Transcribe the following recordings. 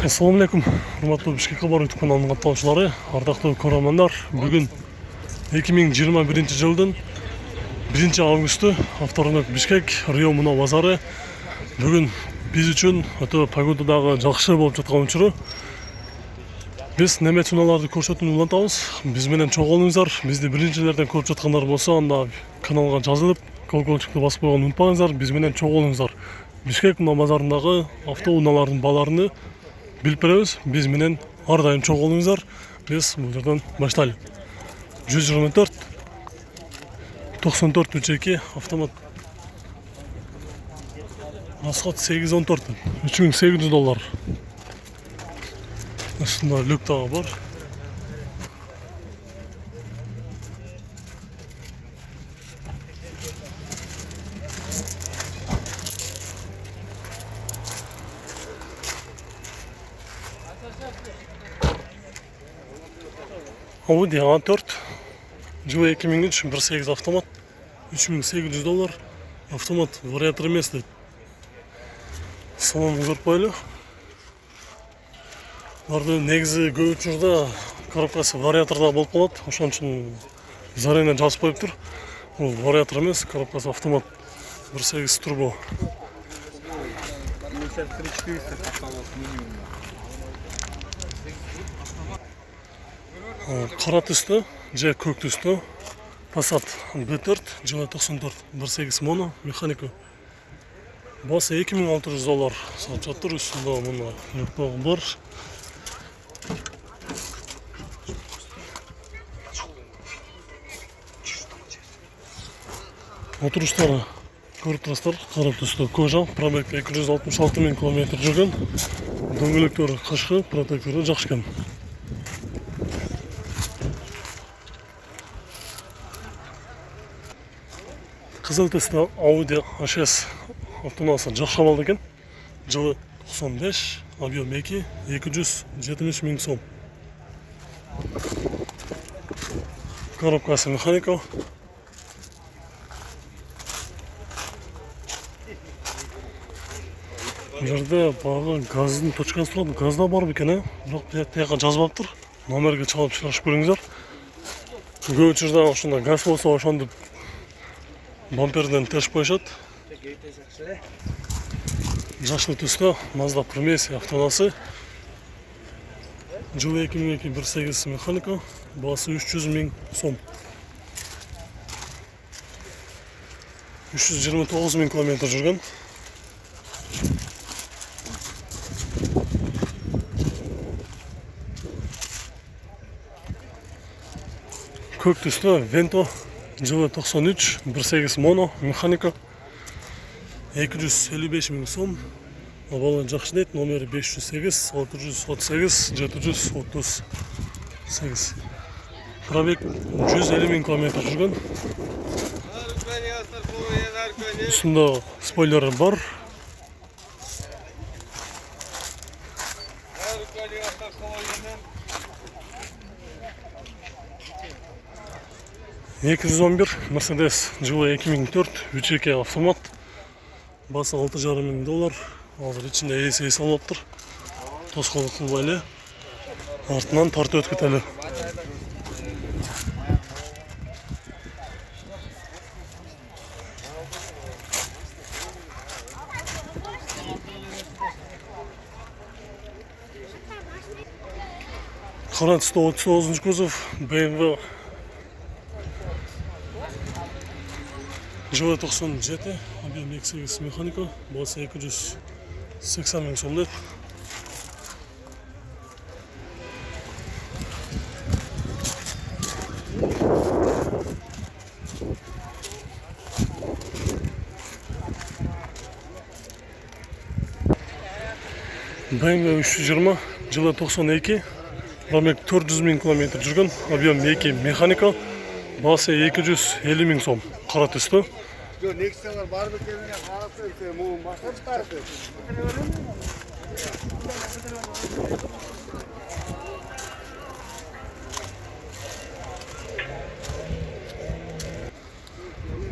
Assalamu alaikum. Hurmatly Bishkek Xabar YouTube kanalının katılımcıları, ardaqlı ko'rarmanlar. Bugun 2021 жылдың 1 августы авторынок Бишкек, Рио Муна базары. Бүгін біз үшін өте погодадағы жақсы болып жатқан учуру. Біз немет суналарды көрсөтүүнү улантабыз. Биз менен чоң болуңуздар. Бизди биринчилерден көрүп жаткандар болсо, анда каналга жазылып, колокольчикти басып койгонду унутпаңыздар. Биз менен чоң болуңуздар. Бишкек Муна базарындагы автоунаалардын бааларын билип беребиз. Биз менен ар дайым чоң болуңуздар. Биз бул жерден баштайлы. 124 94 32 автомат. Расход 814. $3800. Üstünde lük dağı var. Audi A4 жылы 2003 1.8 автомат, $3800. Автомат вариатор емес дейді. Салонын көріп қойлы. Оларды негізі көп учурда коробкасы вариаторда болып қалады. Ошон үчүн заранее жазып коюп тур. Бул вариатор емес, коробкасы автомат 1.8 турбо. Кара түстө же көк түстө Passat B4 жылы 94 1.8 моно механику. Басы $2600 сатып жатыр. Үстүндө мына люктогу бар. Отуруштары көрүп турасыздар, кара түстө кожа, пробег 266 000 км жүргөн. Дөңгөлөктөрү кышкы, протектору жакшы экен. Кызыл түстө Audi A6 автоунаасы жакшы абалда экен. Жылы 95, объем 2, 270 000 сом. Коробкасы механика. Бұл жерде бағы газдың точкасы тұрады. Газда бар бекен, бірақ тияққа жазбаптыр. Номерге чалып шырашып көріңіздер. Көп учурда ошондо газ болсо ошондо бамперден тешип коюшат. Жашлы түстө Mazda Primesi автоунаасы. Жылы 2002 1.8 механика. Басы 300 000 сом. 329 000 км жүргөн. Көк түстө Vento жылы 93 1.8 моно механика. 255 000 сом. Абалы жакшы дейт. Номери 508 638 738. Пробег 150 000 км жүргөн. Үстүндө спойлері бар. $211 Mercedes жылы 2004 3.2 автомат. Басы $6,5 000. Азыр ичинде эси салыптыр. Тоскоолук кылбайлы. Артынан тартып өткөтөлү. Кара түстө 39 кузов BMW жылы 97, объем 2.8 механика, басы 280 000 сом дейт. BMW 320 жылы 92, пробег 400 000 км жүргөн, объем 2 механика, басы 250 000 сом. Кара түстө. Нексиялар бар бекеніне қарасы, мұғын баштап тарты.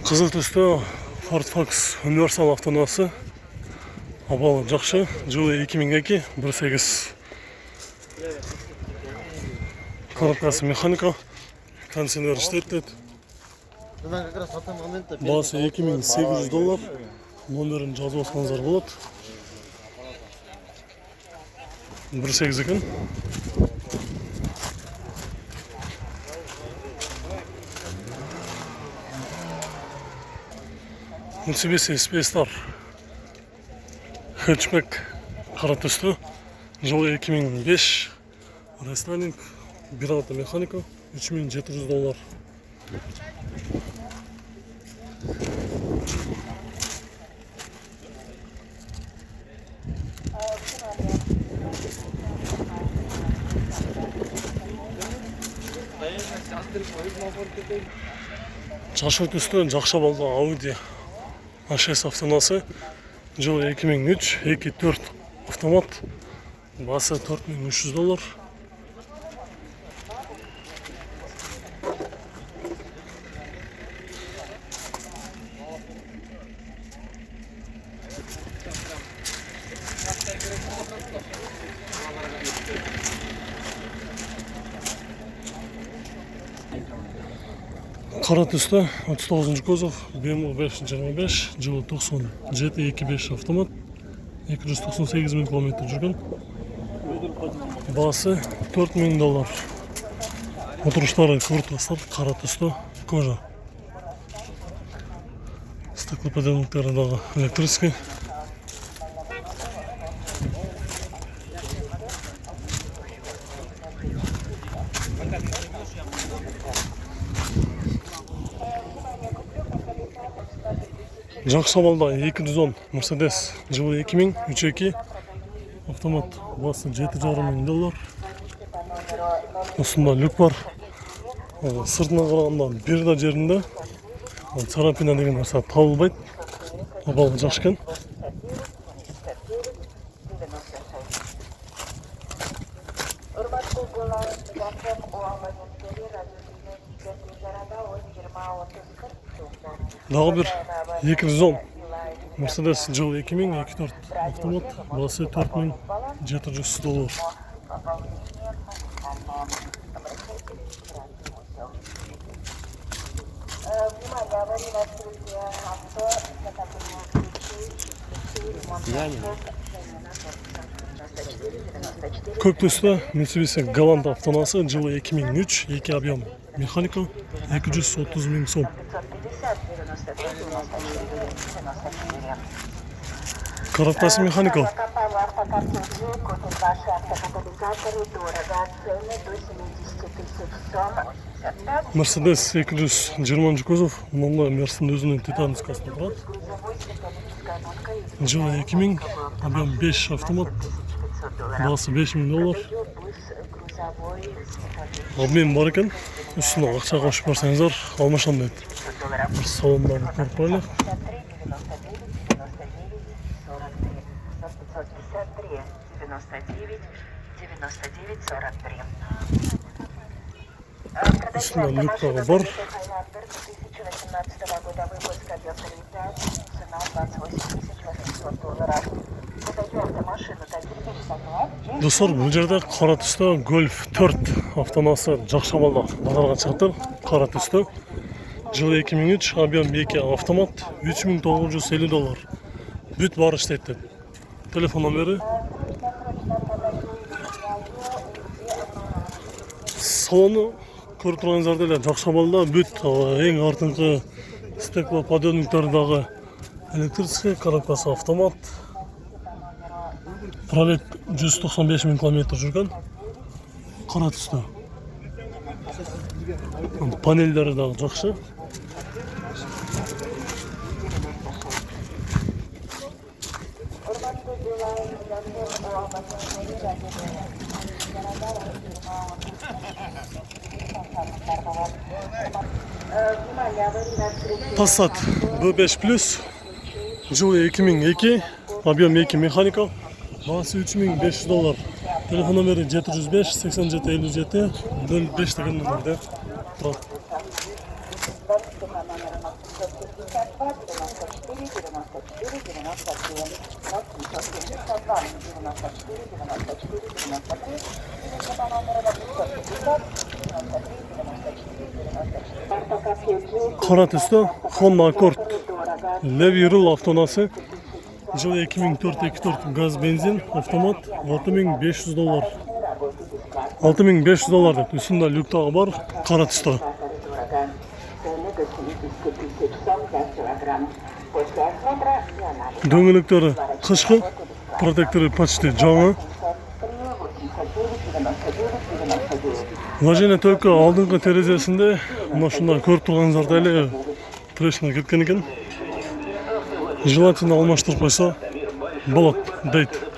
Кызыл түстө Ford Focus универсал автоунаасы Абалы жақшы, жылы 2002, 1.8. Коробкасы механика, кондиционер іштейді. Басы $2800, номерін жазып отқаныңыздар болады. 1.8 екен. Mitsubishi Space-Star хэтчбек қара түсті, жылы 2005, рестайлинг, бирата механика, $3700. Жашыл түсті жақша балды Audi A6 автомасы, жылы 2003, 2.4 автомат, басы $4300. Қара түсті 39 кузов, BMW 525, жылы 97-25 автомат, 298 000 км жүрген. Басы $4000. Отырыштары квартастар, қара түсті, кожа. Стеклоподъемниктері дағы электрический. Жақсы балда 210 Mercedes жылы 2000, 3.2 автомат, басы $7500. Осында люк бар. Сыртына қарағанда берда жерінде царапина деген нәрсе табылбайды. Абалы жақсы екен. Дағы бір 210 Mercedes жылы 2000, 2.4 автомат, басы $4700. Көк түсті Mitsubishi Galant автонасы, жылы 2003, 2 объем механика, $230 000. Коробкасы механика. Mercedes 220 кузов, мұнда Мерсінің өзінің титан нұсқасында тұрады. Жылы 2000, объем 5 автомат, басы $5000. Обмен бар екен, үстіне ақша қосып барсаңыздар, алмашалмайды. Бір салондағы көріп қойлық. Үстіне люктағы бар. Достар, бұл жерде қара түсті Golf 4 автонасы жақша балда базарға шығыптыр. Қара түсті. Жылы 2003, объем 2 автомат, $3950. Бүт бар іштейді. Телефон номері. Салоны көріп тұрғаныңыздар деле жақша балда бүт ең артыңғы стеклоподъемниктардағы электрический, коробкасы автомат. Пробег 195 000 км жүрген. Қара түсті. Панельдері дағы жақшы. Passat B5 Plus, жылы 2002, объем 2 механика, басы $3500. Телефон номері 705 87 57 05 деген номерде тұрады. Qora түсті Honda Accord Levy Rule автонасы. Жылы 2004-24 газ бензин автомат $6500. $6500 деп. Үстінде люк тағы бар, қара түсті. Дөңгелектері қышқы, протекторы почти жаңа. Вложение только алдыңғы терезесінде, мына көріп тұрғаныңыздардай эле трещина кеткен екен. Желательно алмаштырып қойса болады дейді.